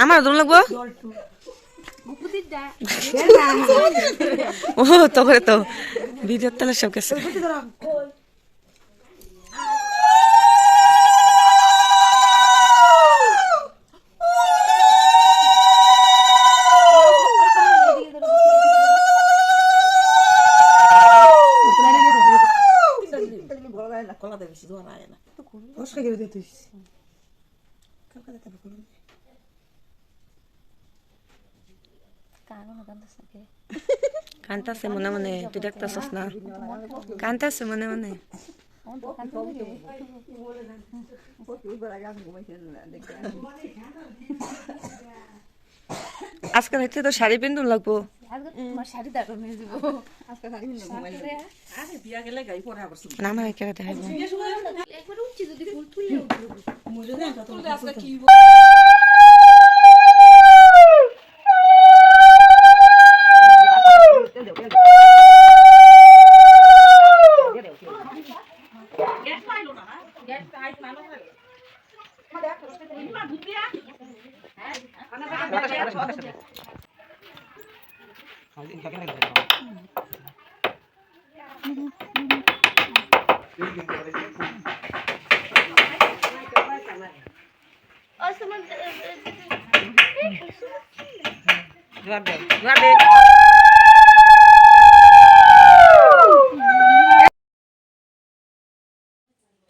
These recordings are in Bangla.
আমার দম লাগবো ও তো করে তো ভিডিও তাহলে সব কিছু কান্তাছে মনে মনে তুই দেখতেছস না কান্তাছে মনে মনে আজকে রাতে তো শাড়ি পিন্ধুন লাগবো না আমার একে দেখাবো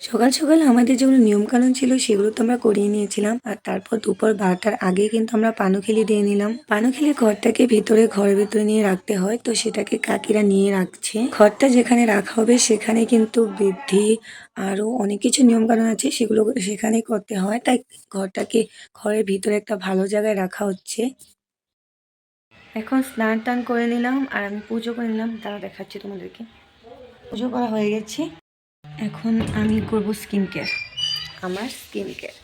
সকাল সকাল আমাদের যেগুলো নিয়মকানুন ছিল সেগুলো তো আমরা করিয়ে নিয়েছিলাম আর তারপর দুপুর 12টার আগে কিন্তু আমরা পানুখিলি দিয়ে নিলাম। পানুখিলি ঘরটাকে ঘরের ভিতরে নিয়ে রাখতে হয়, তো সেটাকে কাকিরা নিয়ে রাখছে। ঘরটা যেখানে রাখা হবে সেখানে কিন্তু বৃদ্ধি আরো অনেক কিছু নিয়মকানুন আছে, সেগুলো সেখানেই করতে হয়। তাই ঘরটাকে ঘরের ভিতরে একটা ভালো জায়গায় রাখা হচ্ছে। এখন স্নান টান করে নিলাম আর আমি পুজো করে নিলাম, তারা দেখাচ্ছি তোমাদেরকে। পুজো করা হয়ে গেছে, এখন আমি করব স্কিন কেয়ার, আমার স্কিন কেয়ার।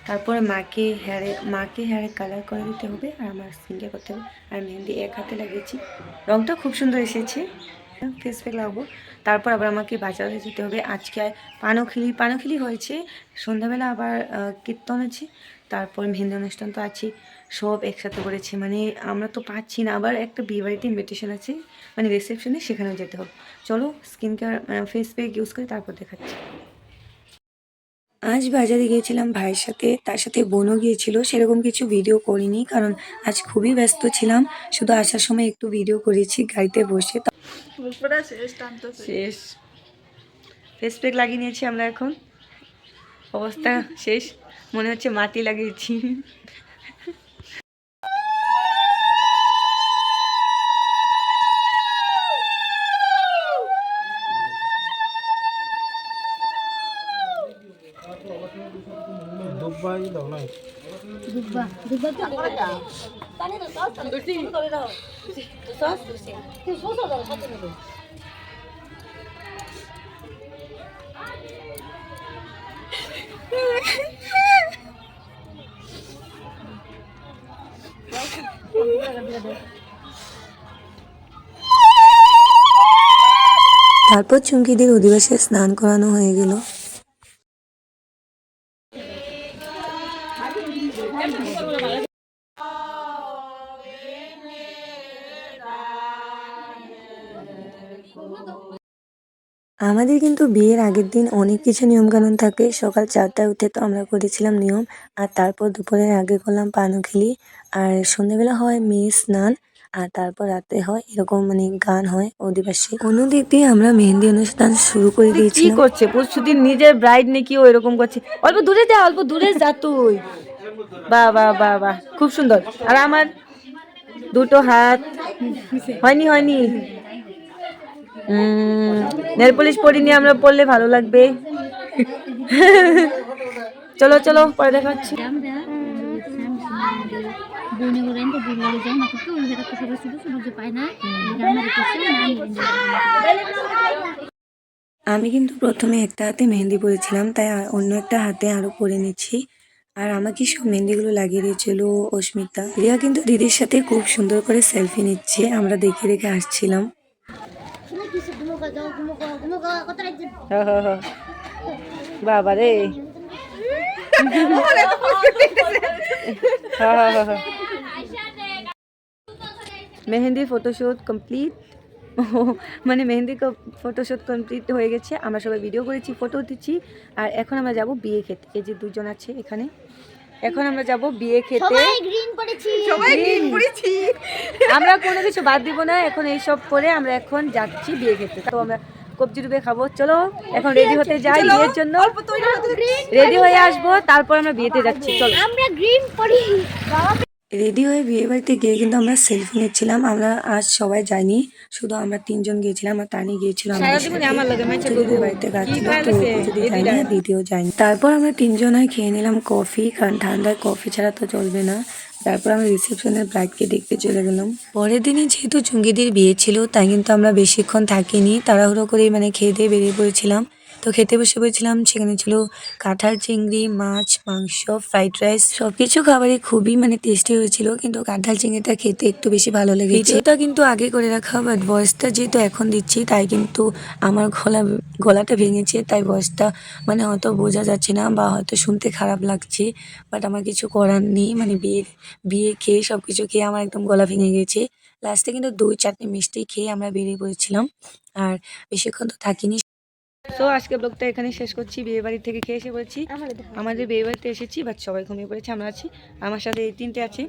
তারপরে মাকে হেয়ারে কালার করে দিতে হবে আর আমার স্কিন কেয়ার করতে হবে। আর মেহেন্দি এক হাতে লাগিয়েছি, রঙটা খুব সুন্দর এসেছে। ফেস প্যাক লাগবো, তারপর আবার আমাকে বাজারে যেতে হবে। আজকে পানুখিলি হয়েছে, সন্ধ্যাবেলা আবার কীর্তন আছে, তারপর মেহেন্দি অনুষ্ঠান তো আছে, সব একসাথে করেছে। মানে আমরা তো পাচ্ছি না, আবার একটা বিয়ে বাড়িতে ইনভিটেশন আছে, মানে রিসেপশনে, সেখানেও যেতে হবে। চলো skin care face pack use করে তারপর দেখাচ্ছি। আজ বাজারে গিয়েছিলাম ভাইয়ের সাথে, তার সাথে বোনও গিয়েছিল। সেরকম কিছু ভিডিও করিনি কারণ আজ খুবই ব্যস্ত ছিলাম, শুধু আসার সময় একটু ভিডিও করেছি গাড়িতে বসে। শেষ ফেস প্যাক লাগিয়ে নিয়েছি আমরা, এখন অবস্থা শেষ, মনে হচ্ছে মাটি লাগিয়েছি। তারপর চুমকিদের অধিবাসে স্নান করানো হয়ে গেল। আমাদের কিন্তু বিয়ের আগের দিন অনেক কিছু নিয়মকানুন থাকে। সকাল 4টায় উঠে তো আমরা করেছিলাম নিয়ম, আর তারপর দুপুরের আগে করলাম পানুখিলি, আর সন্ধ্যেবেলা হয় মেয়ে স্নান, আর তারপর রাতে হয় এরকম মানে গান হয় অধিবাসী। অন্যদিক দিয়ে আমরা মেহেন্দি অনুষ্ঠান শুরু করে দিয়েছি। কি করছে প্রস্তুতি, নিজের ব্রাইড নাকি ও এরকম করছে। অল্প দূরে যা তুই। বাহ বাহ বাহ বাহ, খুব সুন্দর। আর আমার দুটো হাত হয়নি। নেল পলিশ পরিনি, আমরা পরলে ভালো লাগবে। চলো পরে দেখাচ্ছি। আমি কিন্তু প্রথমে একটা হাতে মেহেন্দি পরেছিলাম, তাই অন্য একটা হাতে আরো পরে নিচ্ছি। আর আমাকে সব মেহেন্দিগুলো লাগিয়ে দিয়েছিল অস্মিতা। রিয়া কিন্তু দিদির সাথে খুব সুন্দর করে সেলফি নিচ্ছে, আমরা দেখে দেখে আসছিলাম। বাবা রে মেহেন্দি ফটোশ্যুট কমপ্লিট। মানে মেহেন্দি ফটোশ্যুট কমপ্লিট হয়ে গেছে, আমরা সবাই ভিডিও করেছি, ফটো উঠেছি। আর এখন আমরা যাব বিয়ে খেতে। এই যে দুজন আছে এখানে, এখন আমরা যাব বিয়ে খেতে। সবাই গ্রিন পরেছি। আমরা কোনো কিছু বাদ দিব না, এখন এইসব করে আমরা এখন যাচ্ছি বিয়ে খেতে। তো আমরা কবজি ডুবে খাবো। চলো এখন রেডি হতে যাই বিয়ের জন্য, রেডি হয়ে আসবো, তারপর আমরা বিয়েতে যাচ্ছি। চলো আমরা গ্রিন পরি। রেডি হয়ে বিয়ে বাড়িতে গিয়ে কিন্তু আমরা সেলফি নিচ্ছিলাম। আমরা আজ সবাই যাইনি, শুধু আমরা 3 জন গিয়েছিলাম আর তানি গিয়েছিল আমাদের সাথে। তো দিদির বাড়িতে যাচ্ছিল, তো ও যদি যায়নি আর দিদিও যায়নি। তারপর আমরা 3 জন খেয়ে নিলাম কফি, কারণ ঠান্ডায় কফি ছাড়া তো চলবে না। তারপর আমরা রিসেপশনের ব্রাইডকে দেখতে চলে গেলাম। পরের দিনই যেহেতু চুঙ্গিদির বিয়ে ছিল, তাই কিন্তু আমরা বেশিক্ষণ থাকিনি, তাড়াহুড়ো করে মানে খেয়ে দিয়ে বেরিয়ে পড়েছিলাম। তো খেতে বসে পড়েছিলাম, সেখানে ছিল কাঁঠাল চিংড়ি, মাছ, মাংস, ফ্রাইড রাইস, সবকিছু খাবারই খুবই মানে টেস্টি হয়েছিল, কিন্তু কাঁঠাল চিংড়িটা খেতে একটু বেশি ভালো লেগেছে। এটা কিন্তু আগে করে রাখা, বাট ভয়েসটা যেহেতু এখন দিচ্ছি, তাই কিন্তু আমার গলাটা ভেঙেছে, তাই ভয়েসটা মানে হয়তো বোঝা যাচ্ছে না বা হয়তো শুনতে খারাপ লাগছে। বাট আমার কিছু করার নেই, মানে বিয়ে খেয়ে সবকিছু খেয়ে আমার একদম গলা ভেঙে গেছে। লাস্টে কিন্তু 2-4টে মিষ্টি খেয়ে আমরা বেরিয়ে পড়েছিলাম, আর বেশিক্ষণ তো থাকিনি। তো আজকে ব্লগটা এখানে শেষ করছি। বিয়ে বাড়ি থেকে খেয়ে এসে বলছি, আমাদের বিয়ে বাড়িতে এসেছি, বাট সবাই ঘুমিয়ে পড়েছে, আমরা আছি। আমার সাথে এই 3টে আছে,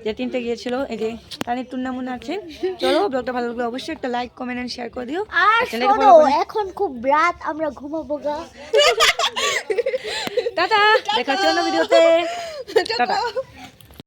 যে 3টে গিয়েছিল, এই যে তাদের টুর্নামুন আছে। চলো ব্লগটা ভালো লাগলে অবশ্যই একটা লাইক, কমেন্ট এন্ড শেয়ার করে দিও। আর শোনো, এখন খুব রাত, আমরা ঘুমাবো গা। টাটা, দেখা হচ্ছে অন্য ভিডিওতে। টাটা।